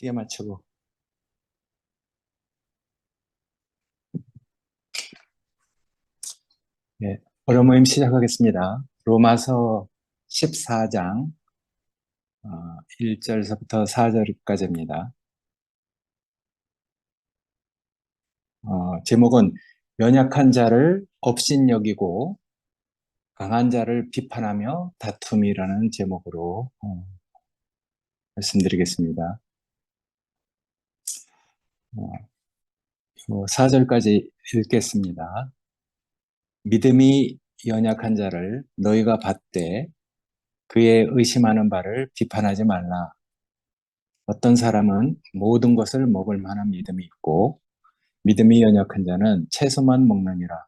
시계 맞추고. 네, 오늘 모임 시작하겠습니다. 로마서 14장 1절서부터 4절까지입니다. 제목은 연약한 자를 업신여기고 강한 자를 비판하며 다툼이라는 제목으로 말씀드리겠습니다. 4절까지 읽겠습니다. 믿음이 연약한 자를 너희가 받되 그의 의심하는 바를 비판하지 말라. 어떤 사람은 모든 것을 먹을 만한 믿음이 있고 믿음이 연약한 자는 채소만 먹느니라.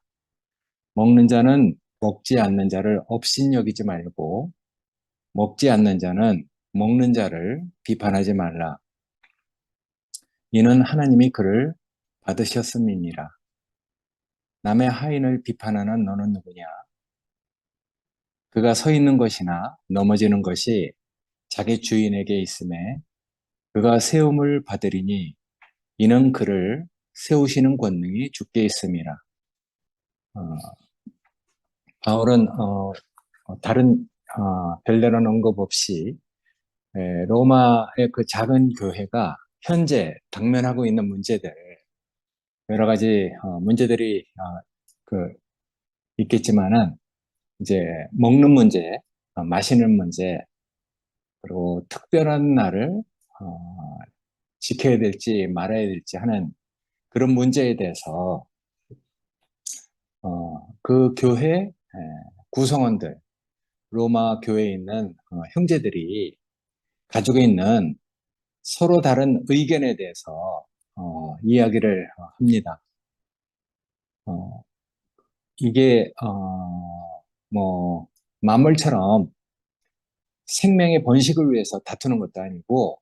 먹는 자는 먹지 않는 자를 업신여기지 말고 먹지 않는 자는 먹는 자를 비판하지 말라. 이는 하나님이 그를 받으셨음이니라. 남의 하인을 비판하는 너는 누구냐? 그가 서 있는 것이나 넘어지는 것이 자기 주인에게 있음에 그가 세움을 받으리니 이는 그를 세우시는 권능이 주께 있음이라. 바울은 다른 별다른 언급 없이 로마의 그 작은 교회가 현재 당면하고 있는 문제들, 여러 가지 문제들이 그 있겠지만은 이제 먹는 문제, 마시는 문제, 그리고 특별한 날을 지켜야 될지 말아야 될지 하는 그런 문제에 대해서 그 교회 구성원들, 로마 교회에 있는 형제들이 가지고 있는 서로 다른 의견에 대해서 이야기를 합니다. 이게 뭐 만물처럼 생명의 번식을 위해서 다투는 것도 아니고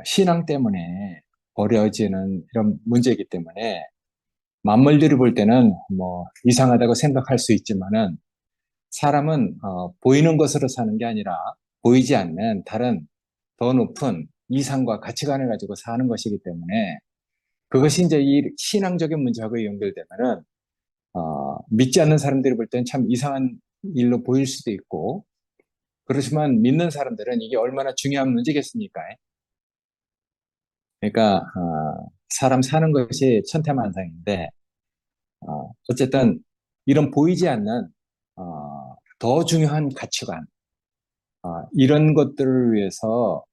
신앙 때문에 벌어지는 이런 문제이기 때문에 만물들이 볼 때는 뭐 이상하다고 생각할 수 있지만은 사람은 보이는 것으로 사는 게 아니라 보이지 않는 다른 더 높은 이상과 가치관을 가지고 사는 것이기 때문에 그것이 이제 이 신앙적인 문제하고 연결되면은 믿지 않는 사람들이 볼 때는 참 이상한 일로 보일 수도 있고, 그렇지만 믿는 사람들은 이게 얼마나 중요한 문제겠습니까? 그러니까 사람 사는 것이 천태만상인데 어쨌든 이런 보이지 않는 더 중요한 가치관, 이런 것들을 위해서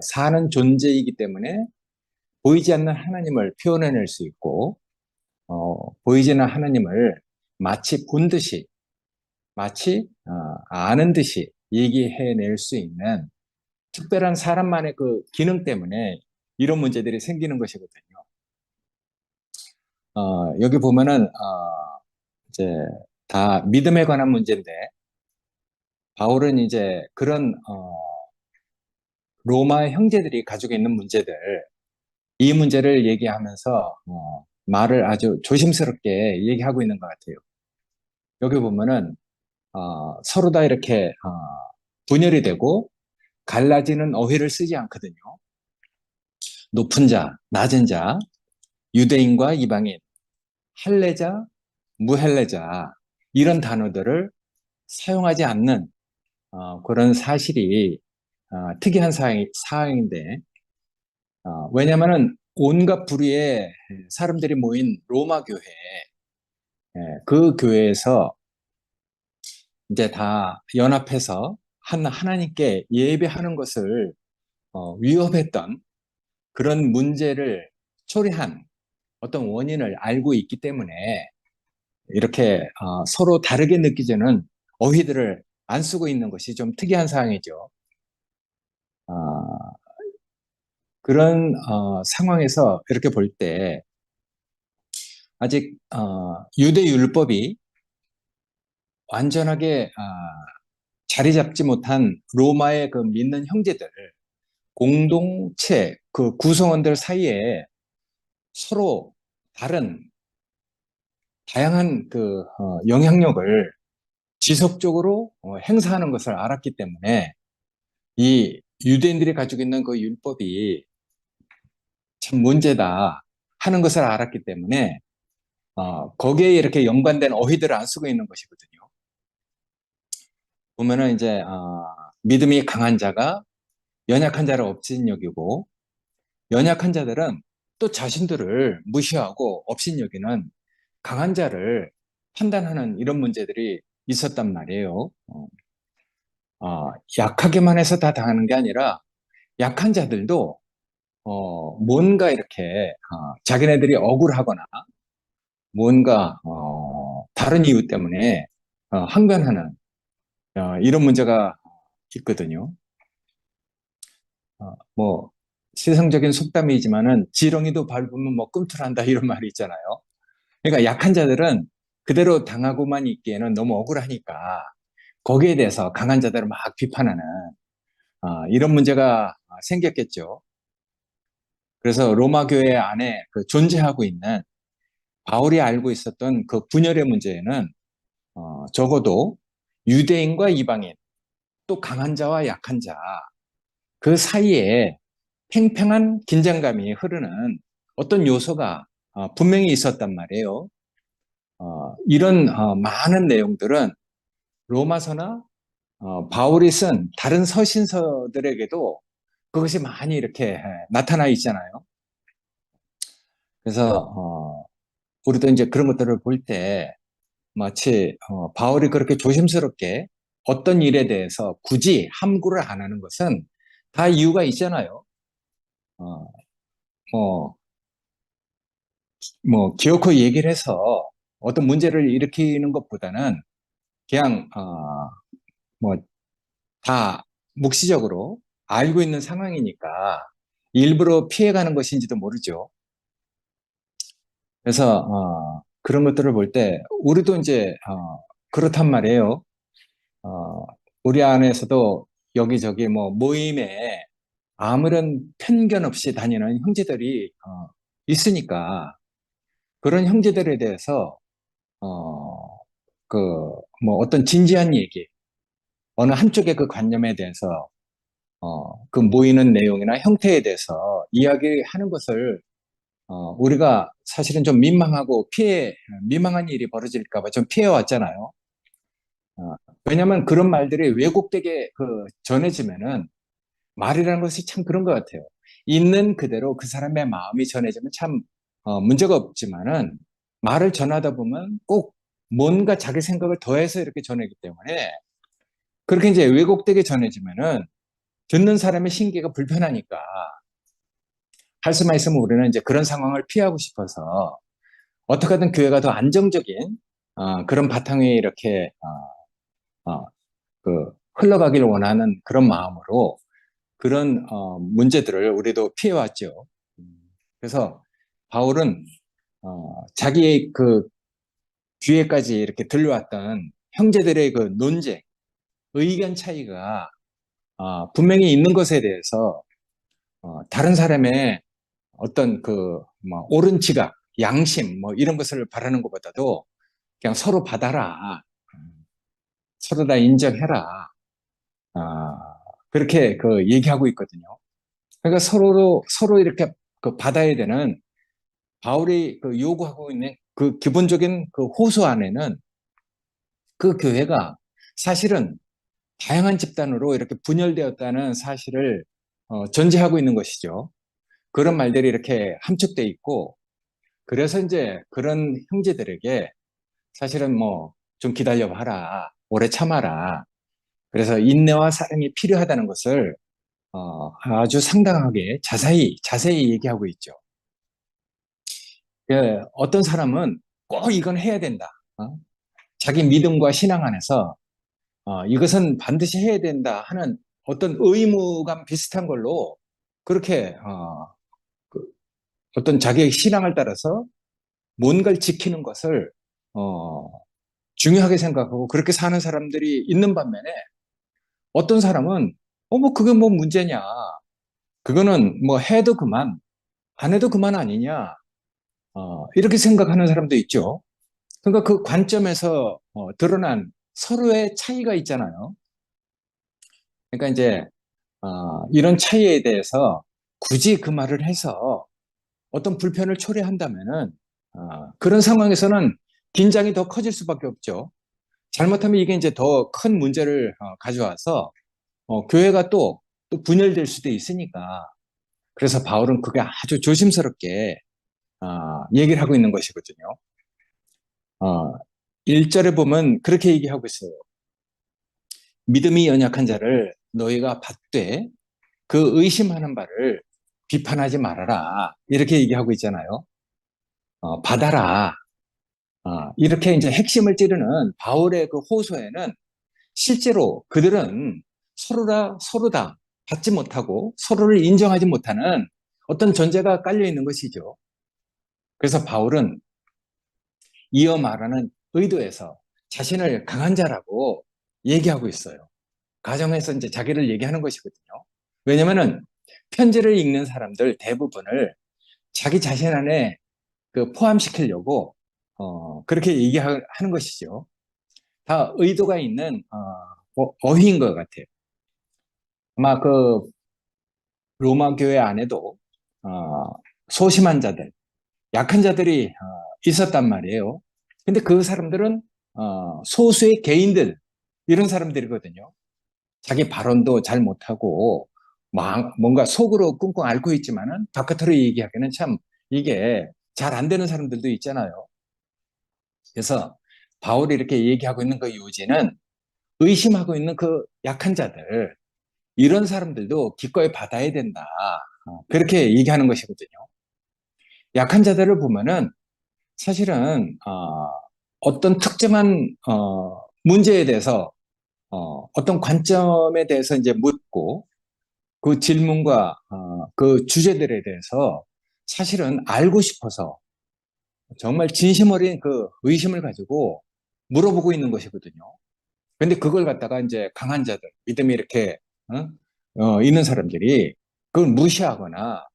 사는 존재이기 때문에 보이지 않는 하나님을 표현해낼 수 있고, 보이지 않는 하나님을 마치 본 듯이, 마치 아는 듯이 얘기해낼 수 있는 특별한 사람만의 그 기능 때문에 이런 문제들이 생기는 것이거든요. 여기 보면은 이제 다 믿음에 관한 문제인데 바울은 이제 그런 로마 형제들이 가지고 있는 문제들, 이 문제를 얘기하면서 말을 아주 조심스럽게 얘기하고 있는 것 같아요. 여기 보면은 서로 다 이렇게 분열이 되고 갈라지는 어휘를 쓰지 않거든요. 높은 자, 낮은 자, 유대인과 이방인, 할례자, 무할례자, 이런 단어들을 사용하지 않는 그런 사실이 특이한 사항인데, 왜냐하면 온갖 부류의 사람들이 모인 로마 교회, 그 교회에서 이제 다 연합해서 하나님께 예배하는 것을 위협했던 그런 문제를 초래한 어떤 원인을 알고 있기 때문에 이렇게 서로 다르게 느끼지는 어휘들을 안 쓰고 있는 것이 좀 특이한 사항이죠. 그런 상황에서 이렇게 볼 때 아직 유대 율법이 완전하게 자리 잡지 못한 로마의 그 믿는 형제들, 공동체 그 구성원들 사이에 서로 다른 다양한 그 영향력을 지속적으로 행사하는 것을 알았기 때문에 이 유대인들이 가지고 있는 그 율법이 참 문제다 하는 것을 알았기 때문에 거기에 이렇게 연관된 어휘들을 안 쓰고 있는 것이거든요. 보면은 이제 믿음이 강한 자가 연약한 자를 업신여기고 연약한 자들은 또 자신들을 무시하고 업신여기는 강한 자를 판단하는 이런 문제들이 있었단 말이에요. 약하게만 해서 다 당하는 게 아니라 약한 자들도 뭔가 이렇게 자기네들이 억울하거나 뭔가 다른 이유 때문에 항변하는 이런 문제가 있거든요. 뭐 세상적인 속담이지만은 지렁이도 밟으면 뭐 꿈틀한다 이런 말이 있잖아요. 그러니까 약한 자들은 그대로 당하고만 있기에는 너무 억울하니까 거기에 대해서 강한 자들을 막 비판하는 이런 문제가 생겼겠죠. 그래서 로마 교회 안에 그 존재하고 있는 바울이 알고 있었던 그 분열의 문제에는 적어도 유대인과 이방인, 또 강한 자와 약한 자, 그 사이에 팽팽한 긴장감이 흐르는 어떤 요소가 분명히 있었단 말이에요. 이런 많은 내용들은 로마서나 바울이 쓴 다른 서신서들에게도 그것이 많이 이렇게 나타나 있잖아요. 그래서 우리도 이제 그런 것들을 볼 때 마치 바울이 그렇게 조심스럽게 어떤 일에 대해서 굳이 함구를 안 하는 것은 다 이유가 있잖아요. 어, 뭐, 기어코 얘기를 해서 어떤 문제를 일으키는 것보다는 그냥 뭐 다 묵시적으로 알고 있는 상황이니까 일부러 피해가는 것인지도 모르죠. 그래서 그런 것들을 볼 때 우리도 이제 그렇단 말이에요. 어, 우리 안에서도 여기저기 뭐 모임에 아무런 편견 없이 다니는 형제들이 있으니까 그런 형제들에 대해서 어, 그 뭐 어떤 진지한 얘기, 어느 한쪽의 그 관념에 대해서 그 모이는 내용이나 형태에 대해서 이야기하는 것을 우리가 사실은 좀 민망한 일이 벌어질까 봐 좀 피해 왔잖아요. 왜냐하면 그런 말들이 왜곡되게 전해지면은 말이라는 것이 참 그런 것 같아요. 있는 그대로 그 사람의 마음이 전해지면 참 문제가 없지만은 말을 전하다 보면 꼭 뭔가 자기 생각을 더해서 이렇게 전하기 때문에 그렇게 이제 왜곡되게 전해지면은 듣는 사람의 신기가 불편하니까 할 수만 있으면 우리는 이제 그런 상황을 피하고 싶어서 어떻게 하든 교회가 더 안정적인 그런 바탕 위에 이렇게 흘러가길 원하는 그런 마음으로 그런 문제들을 우리도 피해왔죠. 그래서 바울은 자기의 그 귀에까지 이렇게 들려왔던 형제들의 그 논쟁, 의견 차이가 분명히 있는 것에 대해서 다른 사람의 어떤 뭐 옳은 지각, 양심 뭐 이런 것을 바라는 것보다도 그냥 서로 받아라, 서로 다 인정해라, 아, 그렇게 얘기하고 있거든요. 그러니까 서로 이렇게 받아야 되는 바울이 요구하고 있는 그 기본적인 그 호소 안에는 그 교회가 사실은 다양한 집단으로 이렇게 분열되었다는 사실을 전제하고 있는 것이죠. 그런 말들이 이렇게 함축돼 있고, 그래서 이제 그런 형제들에게 사실은 뭐 좀 기다려 봐라, 오래 참아라. 그래서 인내와 사랑이 필요하다는 것을 아주 상당하게 자세히 얘기하고 있죠. 어떤 사람은 꼭 이건 해야 된다. 자기 믿음과 신앙 안에서 이것은 반드시 해야 된다 하는 어떤 의무감 비슷한 걸로 그렇게 그 어떤 자기의 신앙을 따라서 뭔가를 지키는 것을 어, 중요하게 생각하고 그렇게 사는 사람들이 있는 반면에 어떤 사람은 뭐 그게 뭐 문제냐, 그거는 뭐 해도 그만 안 해도 그만 아니냐, 이렇게 생각하는 사람도 있죠. 그러니까 그 관점에서 드러난 서로의 차이가 있잖아요. 그러니까 이제 이런 차이에 대해서 굳이 그 말을 해서 어떤 불편을 초래한다면은 그런 상황에서는 긴장이 더 커질 수밖에 없죠. 잘못하면 이게 이제 더 큰 문제를 가져와서 교회가 또 분열될 수도 있으니까 그래서 바울은 그게 아주 조심스럽게 얘기를 하고 있는 것이거든요. 1절에 보면 그렇게 얘기하고 있어요. 믿음이 연약한 자를 너희가 받되 그 의심하는 바를 비판하지 말아라. 이렇게 얘기하고 있잖아요. 받아라. 이렇게 이제 핵심을 찌르는 바울의 그 호소에는 실제로 그들은 서로 다 받지 못하고 서로를 인정하지 못하는 어떤 존재가 깔려 있는 것이죠. 그래서 바울은 이어 말하는 의도에서 자신을 강한 자라고 얘기하고 있어요. 가정에서 이제 자기를 얘기하는 것이거든요. 왜냐면은 편지를 읽는 사람들 대부분을 자기 자신 안에 그 포함시키려고 그렇게 얘기하는 것이죠. 다 의도가 있는 어휘인 것 같아요. 아마 그 로마 교회 안에도 어, 소심한 자들, 약한 자들이 있었단 말이에요. 근데 그 사람들은 소수의 개인들 이런 사람들이거든요. 자기 발언도 잘 못하고 뭔가 속으로 끙끙 앓고 있지만은 바깥으로 얘기하기는 참 이게 잘 안 되는 사람들도 있잖아요. 그래서 바울이 이렇게 얘기하고 있는 그 요지는 의심하고 있는 그 약한 자들 이런 사람들도 기꺼이 받아야 된다. 그렇게 얘기하는 것이거든요. 약한 자들을 보면은 사실은 어떤 특정한 문제에 대해서 어떤 관점에 대해서 이제 묻고 그 질문과 그 주제들에 대해서 사실은 알고 싶어서 정말 진심 어린 그 의심을 가지고 물어보고 있는 것이거든요. 근데 그걸 갖다가 이제 강한 자들, 믿음이 이렇게 있는 사람들이 그걸 무시하거나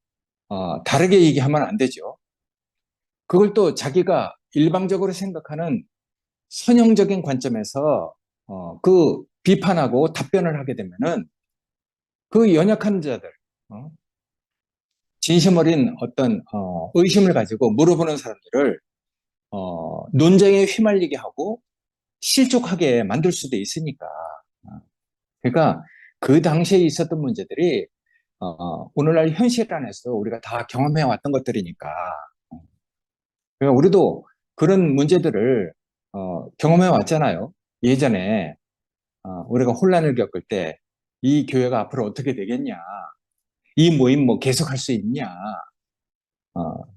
다르게 얘기하면 안 되죠. 그걸 또 자기가 일방적으로 생각하는 선형적인 관점에서 그 비판하고 답변을 하게 되면은 그 연약한 자들, 어, 진심 어린 어떤 의심을 가지고 물어보는 사람들을 논쟁에 휘말리게 하고 실족하게 만들 수도 있으니까. 그러니까 그 당시에 있었던 문제들이 오늘날 현실 안에서 우리가 다 경험해 왔던 것들이니까. 그러니까 우리도 그런 문제들을 경험해 왔잖아요. 예전에 우리가 혼란을 겪을 때 이 교회가 앞으로 어떻게 되겠냐, 이 모임 뭐 계속할 수 있냐,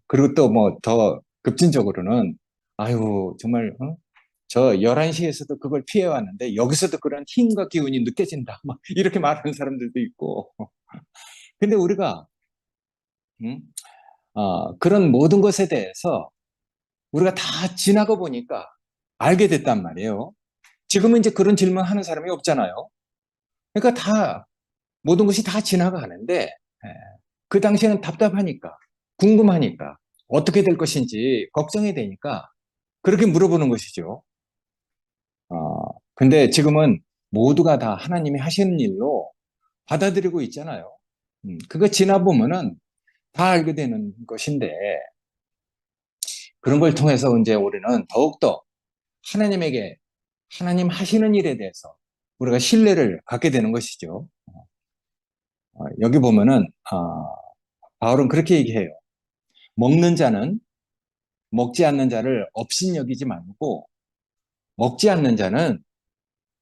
그리고 또 뭐 더 급진적으로는 아유 정말 저 11시에서도 그걸 피해 왔는데 여기서도 그런 힘과 기운이 느껴진다. 막 이렇게 말하는 사람들도 있고. 근데 우리가 음, 그런 모든 것에 대해서 우리가 다 지나가 보니까 알게 됐단 말이에요. 지금은 이제 그런 질문 하는 사람이 없잖아요. 그러니까 다 모든 것이 다 지나가는데 그 당시에는 답답하니까 궁금하니까 어떻게 될 것인지 걱정이 되니까 그렇게 물어보는 것이죠. 근데 지금은 모두가 다 하나님이 하시는 일로 받아들이고 있잖아요. 그거 지나보면은 다 알게 되는 것인데 그런 걸 통해서 이제 우리는 더욱더 하나님에게 하나님 하시는 일에 대해서 우리가 신뢰를 갖게 되는 것이죠. 여기 보면은 바울은 그렇게 얘기해요. 먹는 자는 먹지 않는 자를 업신여기지 말고 먹지 않는 자는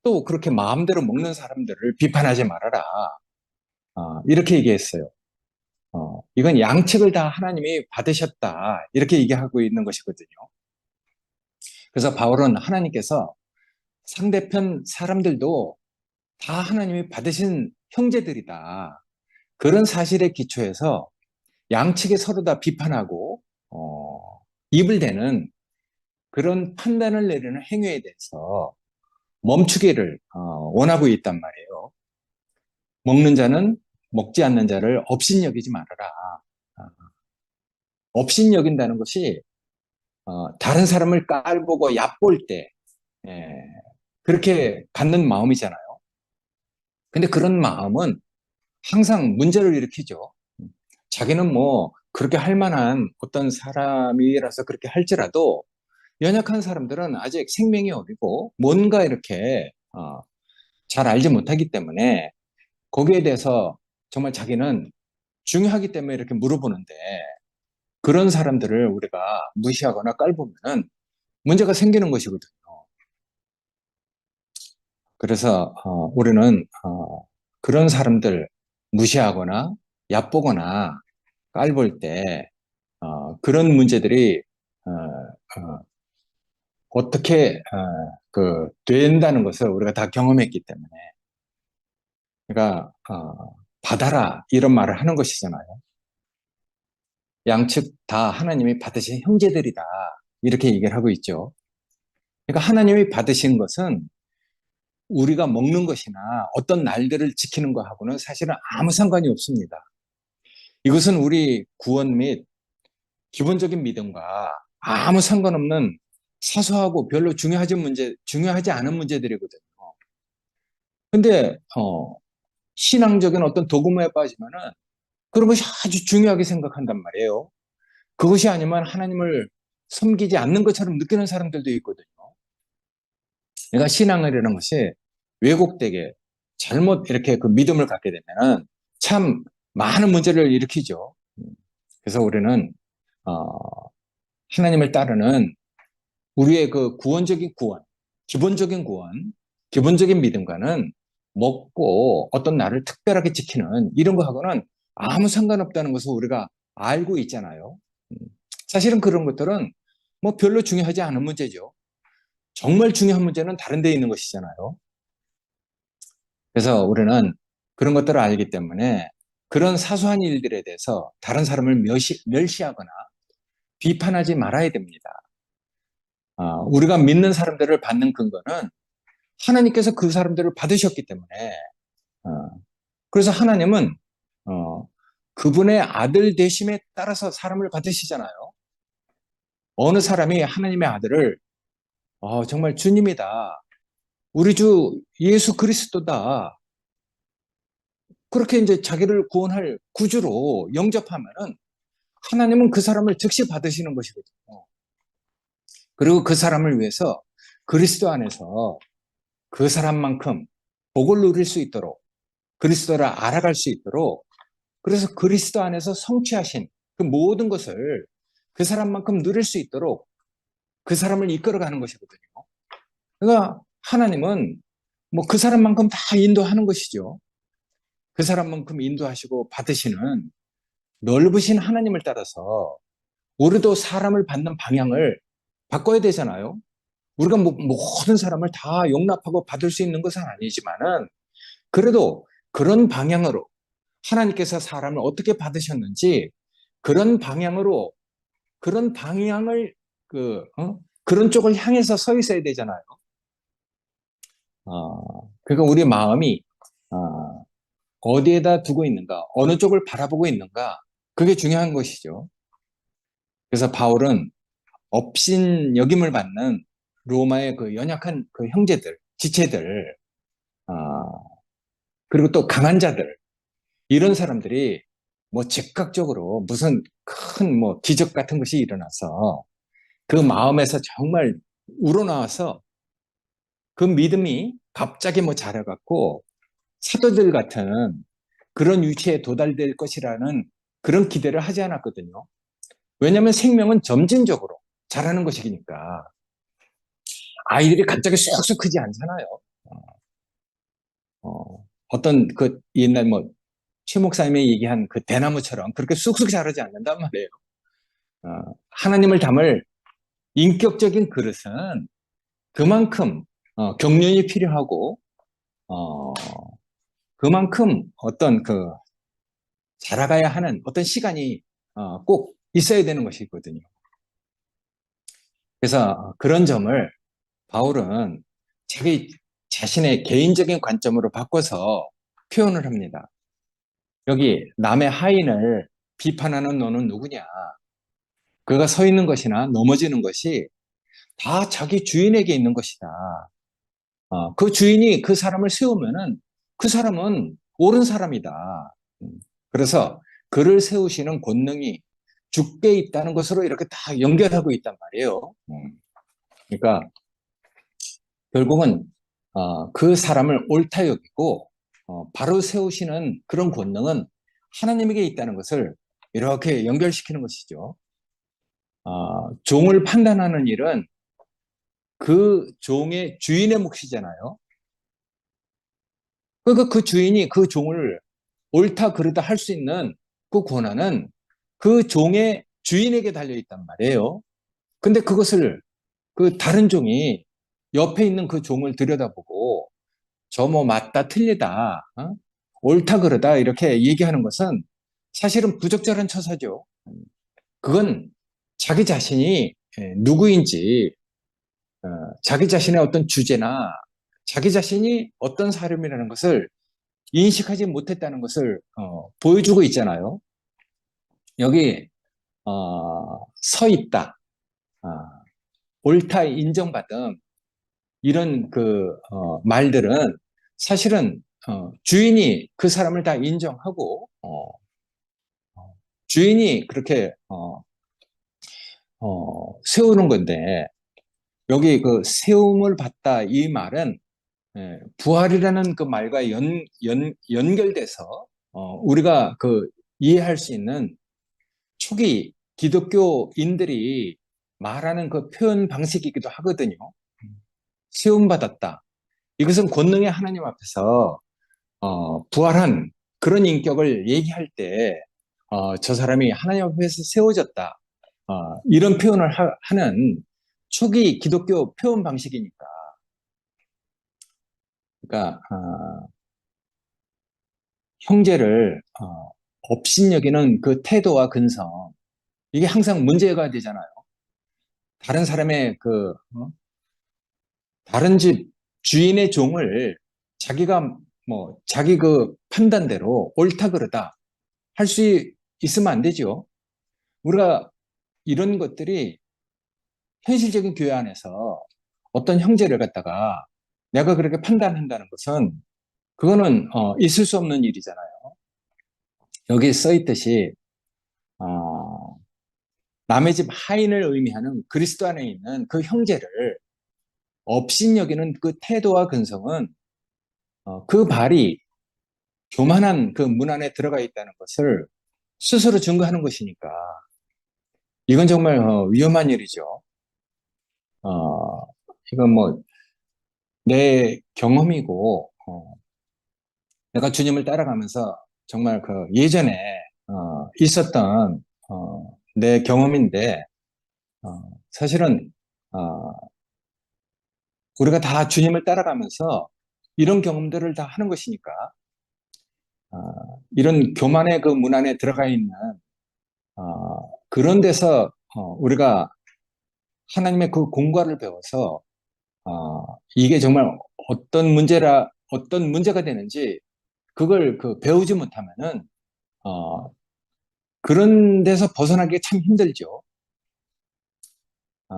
또 그렇게 마음대로 먹는 사람들을 비판하지 말아라. 이렇게 얘기했어요. 이건 양측을 다 하나님이 받으셨다. 이렇게 얘기하고 있는 것이거든요. 그래서 바울은 하나님께서 상대편 사람들도 다 하나님이 받으신 형제들이다. 그런 사실에 기초해서 양측에 서로 다 비판하고 입을 대는 그런 판단을 내리는 행위에 대해서 멈추기를 원하고 있단 말이에요. 먹는 자는 먹지 않는 자를 업신여기지 말아라. 어, 업신여긴다는 것이 다른 사람을 깔보고 얕볼 때 예, 그렇게 갖는 마음이잖아요. 근데 그런 마음은 항상 문제를 일으키죠. 자기는 뭐 그렇게 할 만한 어떤 사람이라서 그렇게 할지라도 연약한 사람들은 아직 생명이 어리고 뭔가 이렇게 잘 알지 못하기 때문에 거기에 대해서 정말 자기는 중요하기 때문에 이렇게 물어보는데 그런 사람들을 우리가 무시하거나 깔보면은 문제가 생기는 것이거든요. 그래서 우리는 그런 사람들 무시하거나 얕보거나 깔볼 때 그런 문제들이 어떻게 된다는 것을 우리가 다 경험했기 때문에 그러니까 받아라 이런 말을 하는 것이잖아요. 양측 다 하나님이 받으신 형제들이다 이렇게 얘기를 하고 있죠. 그러니까 하나님이 받으신 것은 우리가 먹는 것이나 어떤 날들을 지키는 것하고는 사실은 아무 상관이 없습니다. 이것은 우리 구원 및 기본적인 믿음과 아무 상관없는 사소하고 별로 중요하지 않은 문제들이거든요. 근데, 신앙적인 어떤 도구모에 빠지면은 그런 것이 아주 중요하게 생각한단 말이에요. 그것이 아니면 하나님을 섬기지 않는 것처럼 느끼는 사람들도 있거든요. 그러니까 신앙이라는 것이 왜곡되게 잘못 이렇게 그 믿음을 갖게 되면은 참 많은 문제를 일으키죠. 그래서 우리는, 어, 하나님을 따르는 우리의 그 구원적인 구원, 기본적인 구원, 기본적인 믿음과는 먹고 어떤 나를 특별하게 지키는 이런 거하고는 아무 상관없다는 것을 우리가 알고 있잖아요. 음, 사실은 그런 것들은 뭐 별로 중요하지 않은 문제죠. 정말 중요한 문제는 다른 데 있는 것이잖아요. 그래서 우리는 그런 것들을 알기 때문에 그런 사소한 일들에 대해서 다른 사람을 멸시하거나 비판하지 말아야 됩니다. 우리가 믿는 사람들을 받는 근거는 하나님께서 그 사람들을 받으셨기 때문에 어, 그래서 하나님은 그분의 아들 되심에 따라서 사람을 받으시잖아요. 어느 사람이 하나님의 아들을 정말 주님이다. 우리 주 예수 그리스도다. 그렇게 이제 자기를 구원할 구주로 영접하면은 하나님은 그 사람을 즉시 받으시는 것이거든요. 그리고 그 사람을 위해서 그리스도 안에서 그 사람만큼 복을 누릴 수 있도록 그리스도를 알아갈 수 있도록 그래서 그리스도 안에서 성취하신 그 모든 것을 그 사람만큼 누릴 수 있도록 그 사람을 이끌어가는 것이거든요. 그러니까 하나님은 뭐 그 사람만큼 다 인도하는 것이죠. 그 사람만큼 인도하시고 받으시는 넓으신 하나님을 따라서 우리도 사람을 받는 방향을 바꿔야 되잖아요. 우리가 뭐 모든 사람을 다 용납하고 받을 수 있는 것은 아니지만은 그래도 그런 방향으로 하나님께서 사람을 어떻게 받으셨는지 그런 방향으로 그런 방향을 그런 쪽을 향해서 서 있어야 되잖아요. 그러니까 우리 마음이 어디에다 두고 있는가, 어느 쪽을 바라보고 있는가, 그게 중요한 것이죠. 그래서 바울은 업신 여김을 받는 로마의 그 연약한 그 형제들, 지체들, 아, 그리고 또 강한 자들, 이런 사람들이 뭐 즉각적으로 무슨 큰 뭐 기적 같은 것이 일어나서 그 마음에서 정말 우러나와서 그 믿음이 갑자기 뭐 자라갖고 사도들 같은 그런 위치에 도달될 것이라는 그런 기대를 하지 않았거든요. 왜냐하면 생명은 점진적으로 자라는 것이니까 아이들이 갑자기 쑥쑥 크지 않잖아요. 어떤 그 옛날 뭐 최 목사님이 얘기한 그 대나무처럼 그렇게 쑥쑥 자라지 않는단 말이에요. 하나님을 담을 인격적인 그릇은 그만큼 경륜이 필요하고 어, 그만큼 어떤 그 자라가야 하는 어떤 시간이 꼭 있어야 되는 것이거든요. 그래서 그런 점을 바울은 자기 자신의 개인적인 관점으로 바꿔서 표현을 합니다. 여기 남의 하인을 비판하는 너는 누구냐? 그가 서 있는 것이나 넘어지는 것이 다 자기 주인에게 있는 것이다. 그 주인이 그 사람을 세우면은 그 사람은 옳은 사람이다. 그래서 그를 세우시는 권능이 죽게 있다는 것으로 이렇게 다 연결하고 있단 말이에요. 그러니까 결국은 그 사람을 옳다 여기고 바로 세우시는 그런 권능은 하나님에게 있다는 것을 이렇게 연결시키는 것이죠. 종을 판단하는 일은 그 종의 주인의 몫이잖아요. 그러니까 그 주인이 그 종을 옳다 그르다 할 수 있는 그 권한은 그 종의 주인에게 달려 있단 말이에요. 근데 그것을 그 다른 종이 옆에 있는 그 종을 들여다보고 저 뭐 맞다 틀리다 옳다 그르다 이렇게 얘기하는 것은 사실은 부적절한 처사죠. 그건 자기 자신이 누구인지 자기 자신의 어떤 주제나 자기 자신이 어떤 사람이라는 것을 인식하지 못했다는 것을 보여주고 있잖아요. 여기 서 있다, 어, 옳다 인정받음 이런 그 말들은 사실은 주인이 그 사람을 다 인정하고 주인이 그렇게 세우는 건데 여기 그 세움을 받다 이 말은 부활이라는 그 말과 연결돼서 우리가 그 이해할 수 있는 초기 기독교인들이 말하는 그 표현 방식이기도 하거든요. 세움받았다. 이것은 권능의 하나님 앞에서 부활한 그런 인격을 얘기할 때 저 사람이 하나님 앞에서 세워졌다. 이런 표현을 하는 초기 기독교 표현 방식이니까. 그러니까 형제를 업신여기는 그 태도와 근성 이게 항상 문제가 되잖아요. 다른 사람의 다른 집 주인의 종을 자기가 뭐 자기 그 판단대로 옳다 그르다 할 수 있으면 안 되죠. 우리가 이런 것들이 현실적인 교회 안에서 어떤 형제를 갖다가 내가 그렇게 판단한다는 것은 그거는 있을 수 없는 일이잖아요. 여기 써 있듯이 남의 집 하인을 의미하는 그리스도 안에 있는 그 형제를 업신여기는 그 태도와 근성은 그 발이 교만한 그 문 안에 들어가 있다는 것을 스스로 증거하는 것이니까 이건 정말 위험한 일이죠. 이건 뭐 내 경험이고 내가 주님을 따라가면서 정말 그 예전에 있었던 내 경험인데 사실은 어, 우리가 다 주님을 따라가면서 이런 경험들을 다 하는 것이니까 어, 이런 교만의 그 문 안에 들어가 있는 그런 데서 우리가 하나님의 그 공과를 배워서 이게 정말 어떤 문제가 되는지 그걸 그 배우지 못하면은 어, 그런 데서 벗어나기가 참 힘들죠. 어,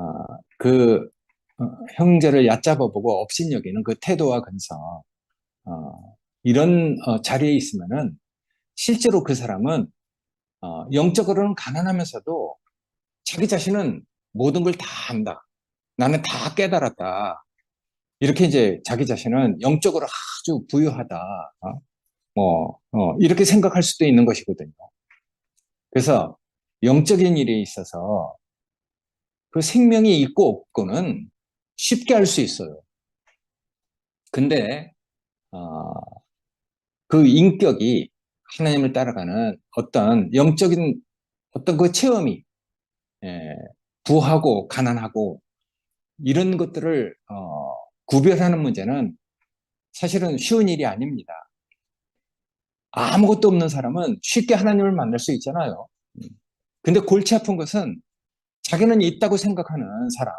그 형제를 얕잡아보고 업신여기는 그 태도와 근성 이런 자리에 있으면은 실제로 그 사람은 영적으로는 가난하면서도 자기 자신은 모든 걸 다 안다. 나는 다 깨달았다. 이렇게 이제 자기 자신은 영적으로 아주 부유하다. 이렇게 생각할 수도 있는 것이거든요. 그래서 영적인 일에 있어서 그 생명이 있고 없고는 쉽게 알 수 있어요. 근데, 어, 그 인격이 하나님을 따라가는 어떤 영적인 어떤 그 체험이, 예, 부하고 가난하고 이런 것들을, 구별하는 문제는 사실은 쉬운 일이 아닙니다. 아무것도 없는 사람은 쉽게 하나님을 만날 수 있잖아요. 근데 골치 아픈 것은 자기는 있다고 생각하는 사람,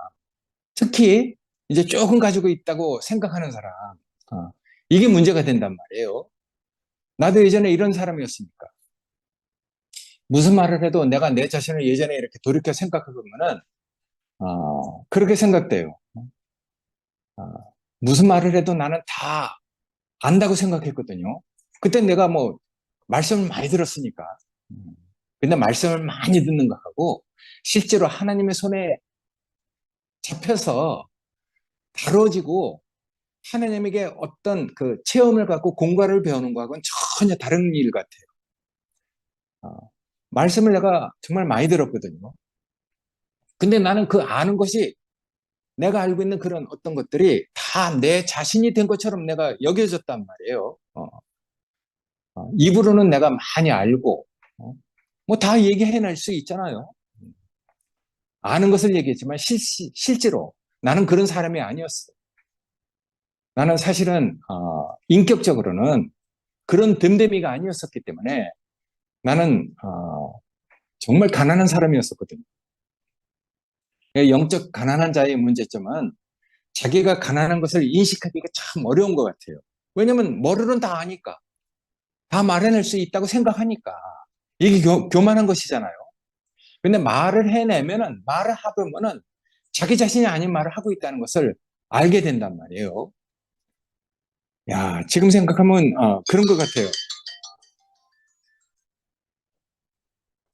특히 이제 조금 가지고 있다고 생각하는 사람, 어, 이게 문제가 된단 말이에요. 나도 예전에 이런 사람이었으니까. 무슨 말을 해도 내가 내 자신을 예전에 이렇게 돌이켜 생각해보면은, 그렇게 생각돼요. 어, 무슨 말을 해도 나는 다 안다고 생각했거든요. 그때 내가 뭐, 말씀을 많이 들었으니까. 음. 근데 말씀을 많이 듣는 거하고 실제로 하나님의 손에 잡혀서 다뤄지고 하나님에게 어떤 그 체험을 갖고 공과를 배우는 거하고는 전혀 다른 일 같아요. 말씀을 내가 정말 많이 들었거든요. 근데 나는 그 아는 것이 내가 알고 있는 그런 어떤 것들이 다 내 자신이 된 것처럼 내가 여겨졌단 말이에요. 입으로는 내가 많이 알고, 뭐 다 얘기해낼 수 있잖아요. 아는 것을 얘기했지만 실제로 나는 그런 사람이 아니었어. 나는 사실은 인격적으로는 그런 됨됨이가 아니었었기 때문에 나는 정말 가난한 사람이었었거든요. 영적 가난한 자의 문제점은 자기가 가난한 것을 인식하기가 참 어려운 것 같아요. 왜냐면 머리로는 다 아니까. 다 말해낼 수 있다고 생각하니까. 이게 교만한 것이잖아요. 근데 말을 해내면은, 말을 하면은 자기 자신이 아닌 말을 하고 있다는 것을 알게 된단 말이에요. 야, 지금 생각하면 그런 것 같아요.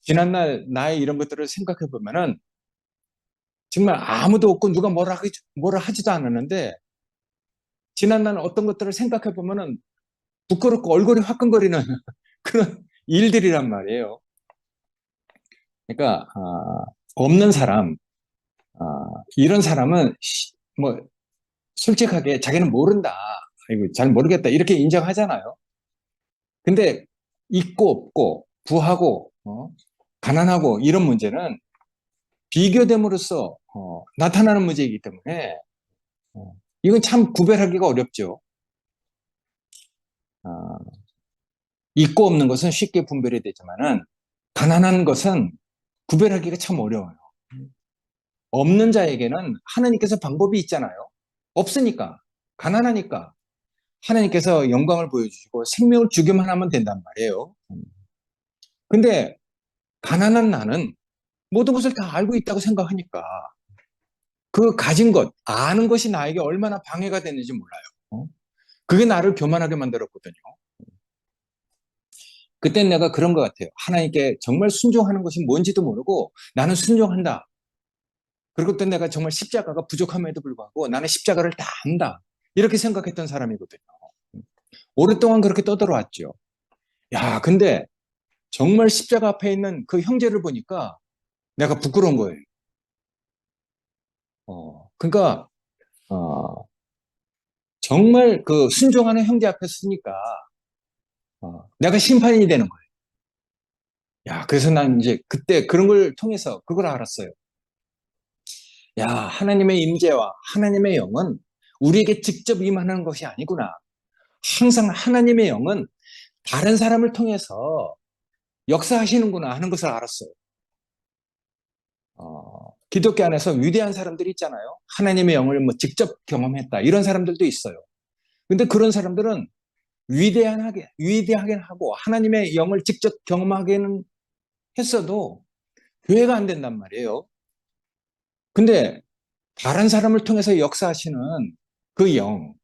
지난날 나의 이런 것들을 생각해 보면은 정말 아무도 없고 누가 뭐라 하지도 않았는데 지난날 어떤 것들을 생각해 보면은 부끄럽고 얼굴이 화끈거리는 그런 일들이란 말이에요. 그러니까 없는 사람, 이런 사람은 뭐 솔직하게 자기는 모른다, 아이고 잘 모르겠다 이렇게 인정하잖아요. 근데 있고 없고 부하고 가난하고 이런 문제는 비교됨으로써 나타나는 문제이기 때문에 이건 참 구별하기가 어렵죠. 어, 있고 없는 것은 쉽게 분별이 되지만은 가난한 것은 구별하기가 참 어려워요. 없는 자에게는 하나님께서 방법이 있잖아요. 없으니까, 가난하니까 하나님께서 영광을 보여주시고 생명을 주기만 하면 된단 말이에요. 근데 가난한 나는 모든 것을 다 알고 있다고 생각하니까 그 가진 것, 아는 것이 나에게 얼마나 방해가 되는지 몰라요. 그게 나를 교만하게 만들었거든요. 그땐 내가 그런 것 같아요. 하나님께 정말 순종하는 것이 뭔지도 모르고 나는 순종한다. 그리고 또 내가 정말 십자가가 부족함에도 불구하고 나는 십자가를 다 안다. 이렇게 생각했던 사람이거든요. 오랫동안 그렇게 떠들어왔죠. 야, 근데 정말 십자가 앞에 있는 그 형제를 보니까 내가 부끄러운 거예요. 그러니까 정말 그 순종하는 형제 앞에 서니까 내가 심판이 되는 거예요. 야, 그래서 난 이제 그때 그런 걸 통해서 그걸 알았어요. 야, 하나님의 임재와 하나님의 영은 우리에게 직접 임하는 것이 아니구나. 항상 하나님의 영은 다른 사람을 통해서 역사하시는구나 하는 것을 알았어요. 기독교 안에서 위대한 사람들이 있잖아요. 하나님의 영을 뭐 직접 경험했다. 이런 사람들도 있어요. 근데 그런 사람들은 위대하게 하고 하나님의 영을 직접 경험하기는 했어도 교회가 안 된단 말이에요. 근데 다른 사람을 통해서 역사하시는 그 영,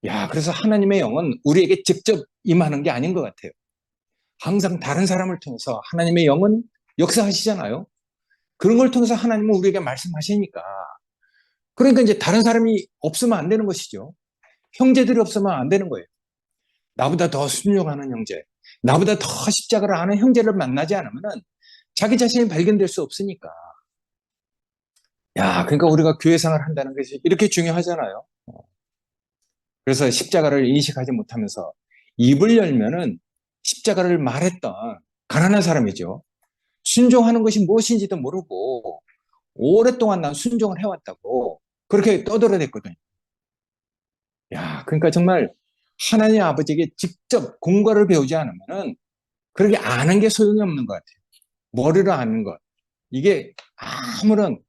야, 그래서 하나님의 영은 우리에게 직접 임하는 게 아닌 것 같아요. 항상 다른 사람을 통해서 하나님의 영은 역사하시잖아요. 그런 걸 통해서 하나님은 우리에게 말씀하시니까. 그러니까 이제 다른 사람이 없으면 안 되는 것이죠. 형제들이 없으면 안 되는 거예요. 나보다 더 순종하는 형제, 나보다 더 십자가를 아는 형제를 만나지 않으면 자기 자신이 발견될 수 없으니까. 야, 그러니까 우리가 교회 생활을 한다는 것이 이렇게 중요하잖아요. 그래서 십자가를 인식하지 못하면서 입을 열면은 십자가를 말했던 가난한 사람이죠. 순종하는 것이 무엇인지도 모르고 오랫동안 난 순종을 해왔다고 그렇게 떠들어댔거든요. 야, 그러니까 정말 하나님 아버지에게 직접 공과를 배우지 않으면은 그렇게 아는 게 소용이 없는 것 같아요. 머리로 아는 것. 이게 아무런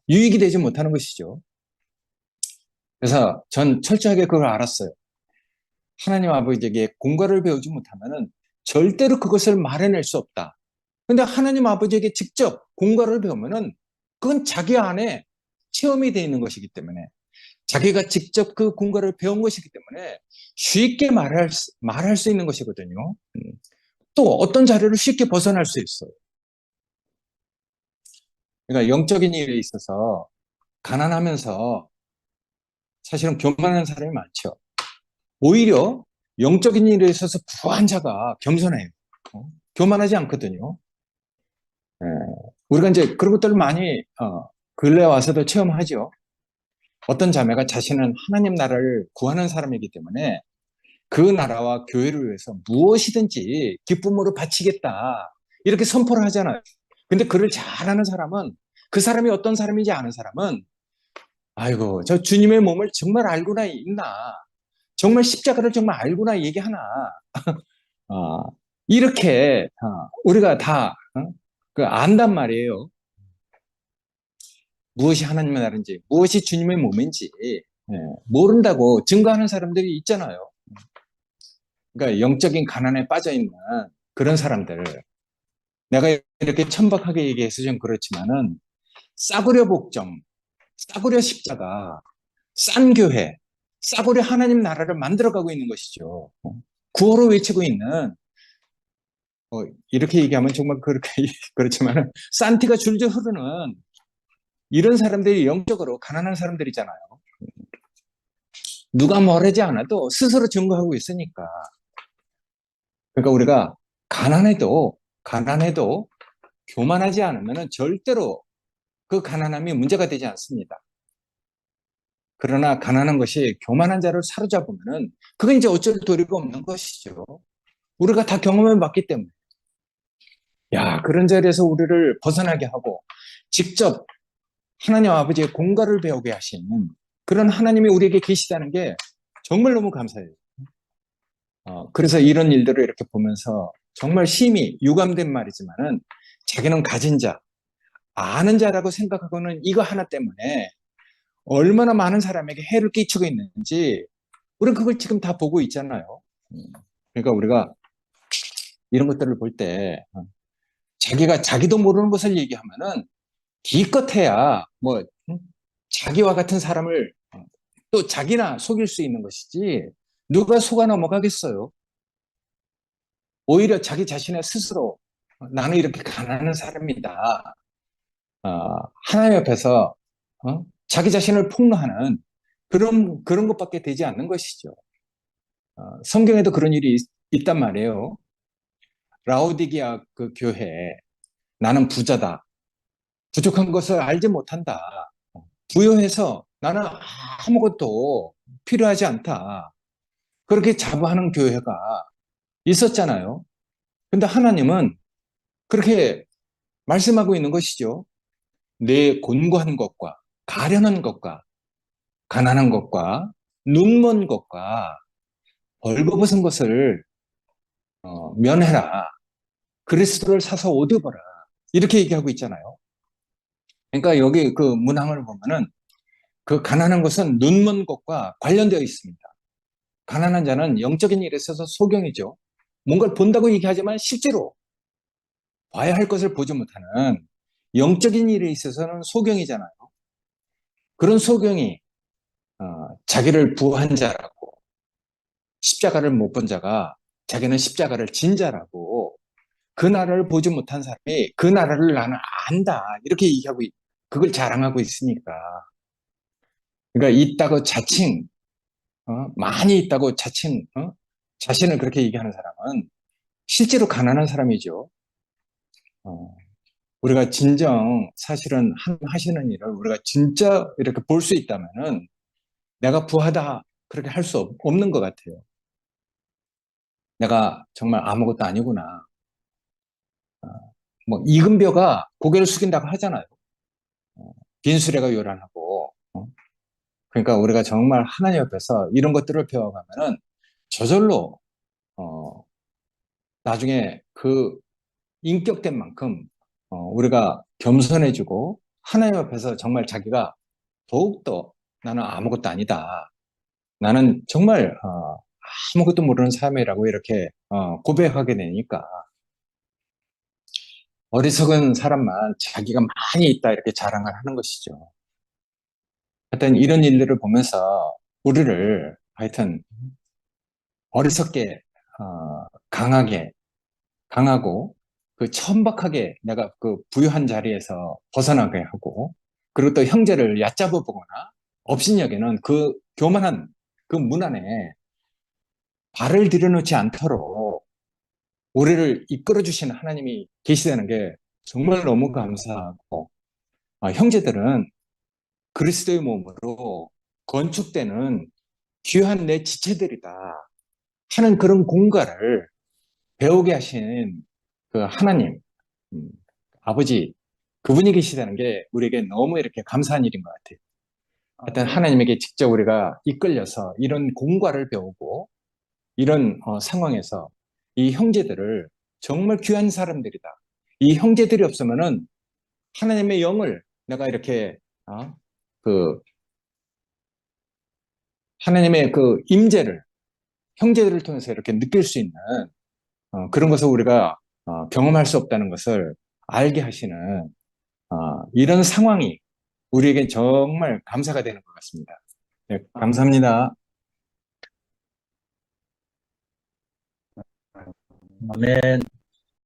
유익이 되지 못하는 것이죠. 그래서 전 철저하게 그걸 알았어요. 하나님 아버지에게 공과를 배우지 못하면은 절대로 그것을 말해낼 수 없다. 근데 하나님 아버지에게 직접 공과를 배우면은 그건 자기 안에 체험이 되어 있는 것이기 때문에 자기가 직접 그 공과를 배운 것이기 때문에 쉽게 말할 수 있는 것이거든요. 또 어떤 자료를 쉽게 벗어날 수 있어요. 그러니까 영적인 일에 있어서 가난하면서 사실은 교만한 사람이 많죠. 오히려 영적인 일에 있어서 부한 자가 겸손해요. 교만하지 않거든요. 예. 우리가 이제 그런 것들을 많이 근래 와서도 체험하죠. 어떤 자매가 자신은 하나님 나라를 구하는 사람이기 때문에 그 나라와 교회를 위해서 무엇이든지 기쁨으로 바치겠다. 이렇게 선포를 하잖아요. 근데 그를 잘하는 사람은 그 사람이 어떤 사람인지 아는 사람은 아이고, 저 주님의 몸을 정말 알고나 있나? 정말 십자가를 정말 알고나 얘기하나? 어, 이렇게 우리가 다 그 안단 말이에요. 무엇이 하나님의 나라인지, 무엇이 주님의 몸인지 예, 모른다고 증거하는 사람들이 있잖아요. 그러니까 영적인 가난에 빠져 있는 그런 사람들. 내가 이렇게 천박하게 얘기해서 좀 그렇지만은 싸구려 복종, 싸구려 십자가, 싼 교회, 싸구려 하나님 나라를 만들어가고 있는 것이죠. 구호로 외치고 있는 이렇게 얘기하면 정말 그렇게 그렇지만은 싼 티가 줄줄 흐르는 이런 사람들이 영적으로 가난한 사람들이잖아요. 누가 말하지 않아도 스스로 증거하고 있으니까. 그러니까 우리가 가난해도 교만하지 않으면 절대로 그 가난함이 문제가 되지 않습니다. 그러나 가난한 것이 교만한 자를 사로잡으면은 그건 이제 어쩔 도리가 없는 것이죠. 우리가 다 경험해 봤기 때문에. 야, 그런 자리에서 우리를 벗어나게 하고 직접 하나님 아버지의 공갈을 배우게 하시는 그런 하나님이 우리에게 계시다는 게 정말 너무 감사해요. 그래서 이런 일들을 이렇게 보면서 정말 심히 유감된 말이지만은 자기는 가진 자, 아는 자라고 생각하고는 이거 하나 때문에 얼마나 많은 사람에게 해를 끼치고 있는지 우리는 그걸 지금 다 보고 있잖아요. 그러니까 우리가 이런 것들을 볼 때 자기가 자기도 모르는 것을 얘기하면은 기껏해야 뭐 자기와 같은 사람을 또 자기나 속일 수 있는 것이지 누가 속아 넘어가겠어요. 오히려 자기 자신의 스스로 나는 이렇게 가난한 사람이다. 하나님 앞에서 자기 자신을 폭로하는 그런 것밖에 되지 않는 것이죠. 성경에도 그런 일이 있단 말이에요. 라오디게아 그 교회에 나는 부자다. 부족한 것을 알지 못한다. 부요해서 나는 아무것도 필요하지 않다. 그렇게 자부하는 교회가 있었잖아요. 근데 하나님은 그렇게 말씀하고 있는 것이죠. 내 곤고한 것과 가련한 것과 가난한 것과 눈먼 것과 벌거벗은 것을 면해라. 그리스도를 사서 옷 입어라. 이렇게 얘기하고 있잖아요. 그러니까 여기 그 문항을 보면은 그 가난한 것은 눈먼 것과 관련되어 있습니다. 가난한 자는 영적인 일에 있어서 소경이죠. 뭔가를 본다고 얘기하지만 실제로 봐야 할 것을 보지 못하는 영적인 일에 있어서는 소경이잖아요. 그런 소경이 자기를 부한 자라고 십자가를 못 본 자가 자기는 십자가를 진 자라고 그 나라를 보지 못한 사람이 그 나라를 나는 안다 이렇게 얘기하고 그걸 자랑하고 있으니까 그러니까 있다고 자칭 많이 있다고 자칭 자신을 그렇게 얘기하는 사람은 실제로 가난한 사람이죠. 어, 우리가 진정 사실은 하시는 일을 우리가 진짜 이렇게 볼 수 있다면은 내가 부하다 그렇게 할 수 없는 것 같아요. 내가 정말 아무것도 아니구나. 뭐 이금벼가 고개를 숙인다고 하잖아요. 빈수레가 요란하고. 그러니까 우리가 정말 하나님 앞에서 이런 것들을 배워가면은 저절로 어, 나중에 그 인격된 만큼 우리가 겸손해지고 하나님 앞에서 정말 자기가 더욱더 나는 아무것도 아니다. 나는 정말 아무것도 모르는 사람이라고 이렇게 고백하게 되니까 어리석은 사람만 자기가 많이 있다 이렇게 자랑을 하는 것이죠. 하여튼 이런 일들을 보면서 우리를 하여튼 어리석게 강하고 그 천박하게 내가 그 부유한 자리에서 벗어나게 하고, 그리고 또 형제를 얕잡아 보거나 업신여기는 그 교만한 그 문 안에 발을 들여놓지 않도록 우리를 이끌어 주시는 하나님이 계시다는 게 정말 너무 감사하고, 형제들은 그리스도의 몸으로 건축되는 귀한 내 지체들이다 하는 그런 공과를 배우게 하신 그 하나님, 음, 아버지, 그분이 계시다는 게 우리에게 너무 이렇게 감사한 일인 것 같아요. 하여튼 네. 하나님에게 직접 우리가 이끌려서 이런 공과를 배우고 이런 상황에서 이 형제들을 정말 귀한 사람들이다. 이 형제들이 없으면은 하나님의 영을 내가 이렇게 어, 그 하나님의 그 임재를 형제들을 통해서 이렇게 느낄 수 있는 그런 것을 우리가 경험할 수 없다는 것을 알게 하시는 이런 상황이 우리에게 정말 감사가 되는 것 같습니다. 네, 감사합니다. 아멘.